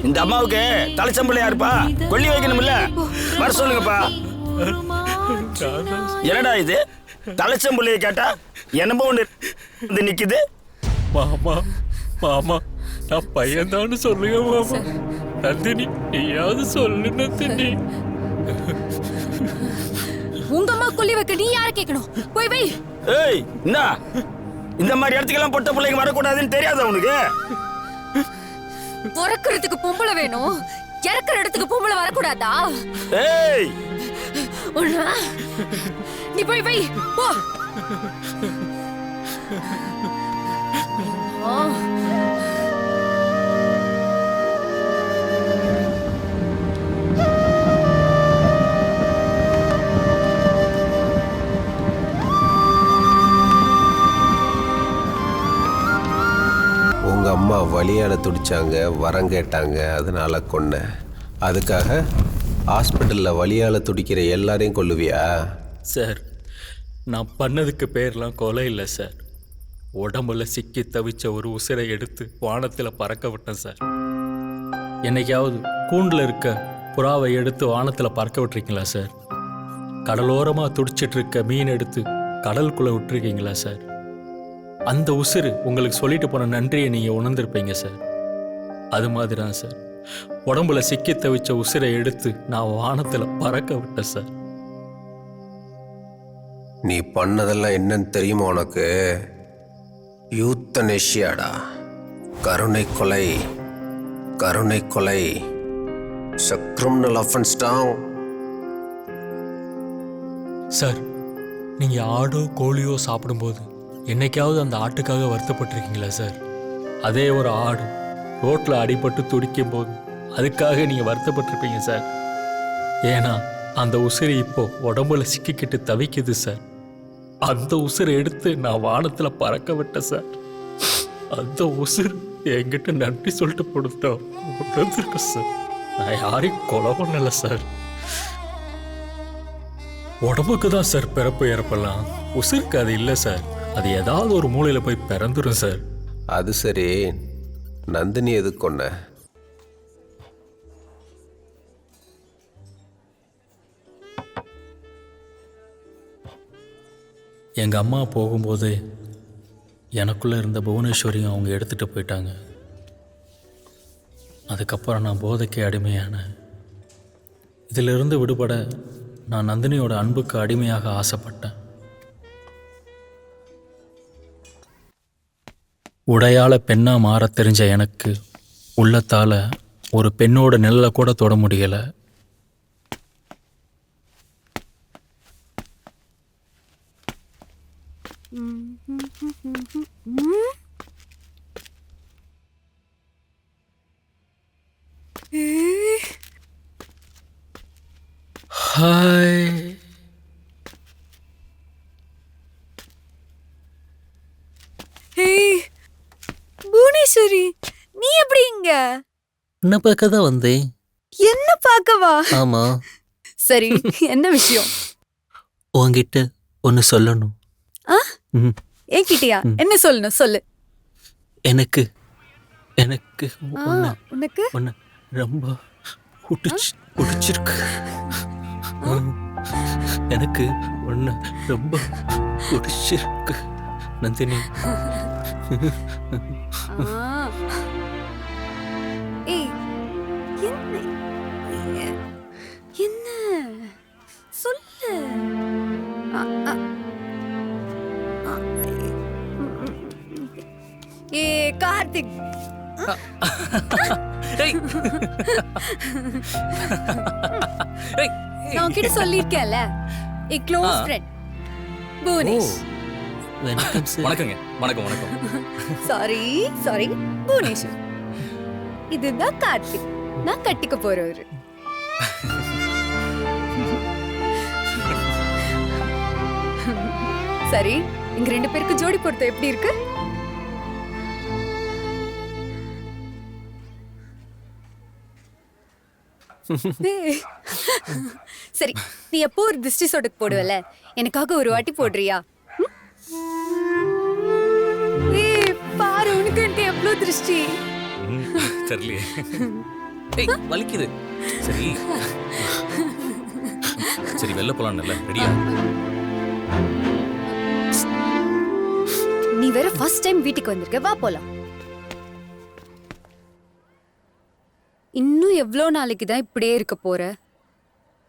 இந்த அம்மாவுக்கு தலைச்சம்பளை யாருப்பா? கொல்லி வைக்கணும்ல, வர சொல்லுங்கப்பா. என்னடா இது, தலைச்சம்பளைய கேட்டா என்னமோ ஒண்ணு நிக்குது. மாமா மாமா, நான் பையன்தான்னு சொல்லுங்க மாமா. நந்தினி, நீயாவது சொல்லு நந்தினி. உங்க அம்மா கொல்லி வைக்க நீ யார கேட்கணும்? போய் வை. ஏய், என்ன இந்த மாதிரி இடத்துக்கெல்லாம் பொட்ட பிள்ளைங்க வரக்கூடாதுன்னு தெரியாதா உனக்கு? பிறக்கிறதுக்கு பொம்பளை வேணும், இறக்குற இடத்துக்கு பொம்பளை வரக்கூடாதா? ஏய், ஒண்ணா நீ போய் வை போ. உங்கள் அம்மா வலியால் துடிச்சாங்க, வரம் கேட்டாங்க, அதனால கொன்னேன். அதுக்காக ஹாஸ்பிட்டலில் வலியால் துடிக்கிற எல்லாரையும் கொல்லுவியா? சார், நான் பண்ணதுக்கு பேர்லாம் கொலை இல்லை சார். உடம்புல சிக்கி தவிச்ச ஒரு உசிரை எடுத்து வானத்தில் பறக்க விட்டேன் சார். என்னைக்காவது கூண்டில் இருக்க புறாவை எடுத்து வானத்தில் பறக்க விட்டுருக்கீங்களா சார்? கடலோரமாக துடிச்சிட்டு இருக்க மீன் எடுத்து கடலுக்குள்ளே விட்டுருக்கீங்களா சார்? அந்த உசுறு உங்களுக்கு சொல்லிட்டு போன நன்றியை நீங்கள் உணர்ந்திருப்பீங்க சார். அது மாதிரி தான் சார், உடம்புல சிக்கி தவிச்ச உசிரை எடுத்து நான் வானத்தில் பறக்க விட்டேன் சார். நீ பண்ணதெல்லாம் என்னன்னு தெரியுமா உனக்கு? யூத்தனேஷியாடா. கருணை கொலை. கருணை கொலை கிரிமினல் அஃபென்ஸ் தான் சார். நீங்கள் ஆடோ கோழியோ சாப்பிடும்போது என்னைக்காவது அந்த ஆட்டுக்காக வருத்தப்பட்டிருக்கீங்களா சார்? அதே ஒரு ஆடு ரோட்டில் அடிபட்டு துடிக்கும் போது அதுக்காக நீங்கள் வருத்தப்பட்டிருப்பீங்க சார். ஏன்னா அந்த உசிறு இப்போ உடம்புல சிக்கிக்கிட்டு தவிக்குது சார். அந்த உசிரை எடுத்து நான் வானத்தில் பறக்க விட்டேன் சார். அந்த உசிறு என்கிட்ட நன்றி சொல்லிட்டு போடுத்தா உணர்ந்துருக்கேன் சார். நான் யாரையும் கொலை பண்ணலை சார். உடம்புக்கு தான் சார் பிறப்பு இறப்பெல்லாம், உசிருக்கு அது இல்லை சார். அது ஏதாவது ஒரு மூலையில் போய் பிறந்துடும் சார். அது சரி, நந்தினி எதுக்கு கொன்ன? எங்கள் அம்மா போகும்போது எனக்குள்ளே இருந்த புவனேஸ்வரியும் அவங்க எடுத்துகிட்டு போயிட்டாங்க. அதுக்கப்புறம் நான் போதைக்கு அடிமையானேன். இதிலிருந்து விடுபட நான் நந்தினியோட அன்புக்கு அடிமையாக ஆசைப்பட்டேன். உடையால பெண்ணா மாற தெரிஞ்ச எனக்கு உள்ளத்தால ஒரு பெண்ணோட நிழலை கூட தொட முடியலை. ஹாய். புவனேஸ்வரி, நீ எப்படி இங்க? என்ன பார்க்க தான் வந்தேன். என்ன பார்க்கவா? ஆமா. சரி, என்ன விஷயம்? உன்கிட்ட ஒன்னு சொல்லணும். என்கிட்டயா? என்ன சொல்லணும்? சொல்லு. எனக்கு எனக்கு உனக்கு ஒன்னு ரொம்ப பிடிச்சிருக்கு. எனக்கு ஒன்னு ரொம்ப பிடிச்சிருக்கு நந்தினி. என்ன சொல்லு. கார்த்திக், நான் உன்கிட்ட சொல்லிருக்கேன்ல, என் க்ளோஸ் ஃப்ரெண்ட் புவனேஷ். வணக்கம் சார். வணக்கங்க. வணக்கம் வணக்கம். சாரி புவனேஷ். இதுதான் கார்த்திக், நான் கட்டிக்க போறவரு. சரி, இங்க ரெண்டு பேருக்கு ஜோடி பொருத்தம் எப்படி இருக்கு? சரி, நீ எப்போ ஒரு திருஷ்டி சொடக்கு போடுவல, எனக்காக ஒரு வாட்டி போடுறியா? பாரு, உனக்கு எனக்கு எவ்வளவு திருஷ்டி. தெரியலையே. ஏய் வலிக்குது. சரி சரி வெளில போலாம்ல, ரெடியா? நீ வேற ஃபர்ஸ்ட் டைம் வீட்டுக்கு வந்திருக்க, வா போலாம். இன்னும் எவ்வளோ நாளைக்கு தான் இப்படியே இருக்க போற?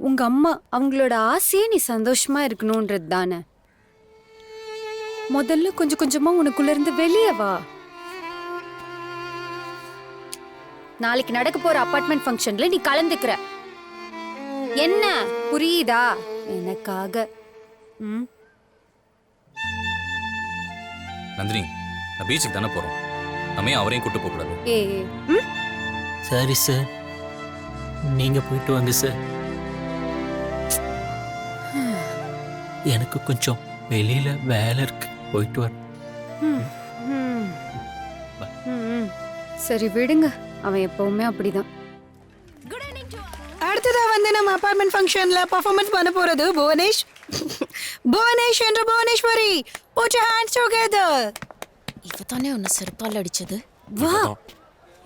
உங்க அம்மா அவங்களோட ஆசையே நீ சந்தோஷமா இருக்கணும்ன்றது தானே. முதல்ல கொஞ்சம் கொஞ்சமா உனக்குள்ள இருந்து வெளியே வா. நாளைக்கு நடக்க போற அபார்ட்மெண்ட் ஃபங்க்ஷன்ல நீ கலந்துக்கிற. என்ன புரியுதா? எனக்காக. ம். நந்தினி, நான் பீச்சுக்கு தானே போறோம். நம்ம ஏன் அவரையும் கூட்டு போக கூடாது? ஏய். ம். சரி சார், நீங்க போயிட்டு வாங்க சார். எனக்கு கொஞ்சம் வெளியில வேலை இருக்கு, போயிட்டு வர. ம். ம். ம். சரி விடுங்க, அவன் எப்பவுமே அப்படிதான். அடுத்ததா வந்து நம்ம அபார்ட்மெண்ட் ஃபங்க்ஷன்ல பெர்ஃபார்மன்ஸ் பண்ண போறது புவனேஷ். புவனேஷ் என்ற Bhuvaneswari, put your hands together. இவ தானே உன்னை செருப்பால் அடிச்சது. வா.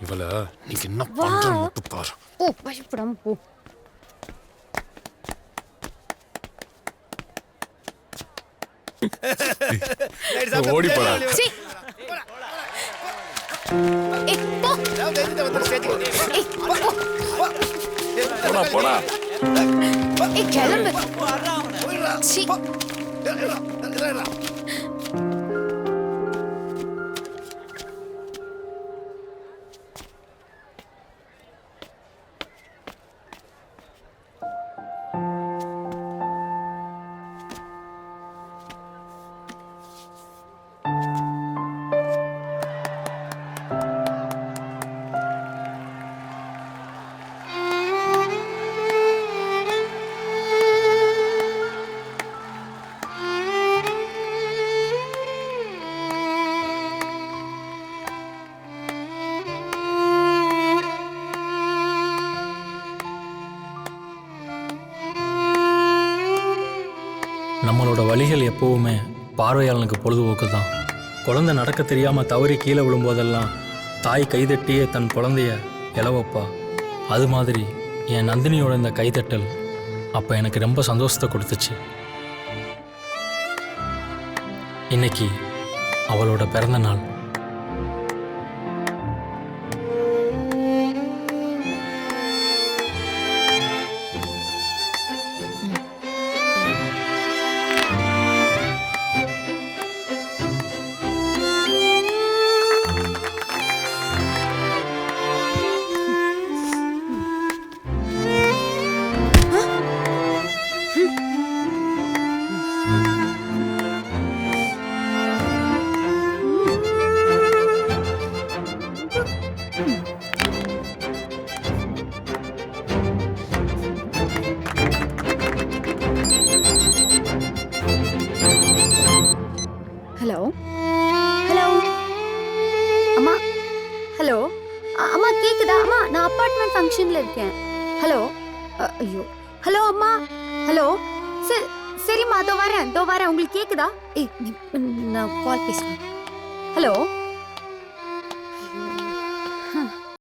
இவள நீங்க என்ன பண்ற மட்டும் பாரு. ஓ பயப்படாம போ. ஓடி போடா. சீ. ஏய் போ. ஏய் போ. போடா போடா. ஏய் கிளம்பு. சீ. நம்மளோட வழிகள் எப்பவுமே பார்வையாளனுக்கு பொழுதுபோக்கு தான். குழந்தை நடக்க தெரியாமல் தவறி கீழே விழும்போதெல்லாம் தாய் கைதட்டியே தன் குழந்தைய இளவப்பா. அது மாதிரி என் நந்தினியோட இந்த கைதட்டல் அப்போ எனக்கு ரொம்ப சந்தோஷத்தை கொடுத்துச்சு. இன்னைக்கு அவளோட பிறந்த நாள். ஹலோ ஹலோ அம்மா. ஹலோ அம்மா கேக்குதா? அம்மா நான் அபார்ட்மெண்ட் ஃபங்க்ஷன்ல இருக்கேன். ஹலோ ஐயோ ஹலோ அம்மா. ஹலோ சரிம்மா, அதோ வரேன் உங்களுக்கு கேக்குதா? ஏய் நான் கால் பேசுறேன். ஹலோ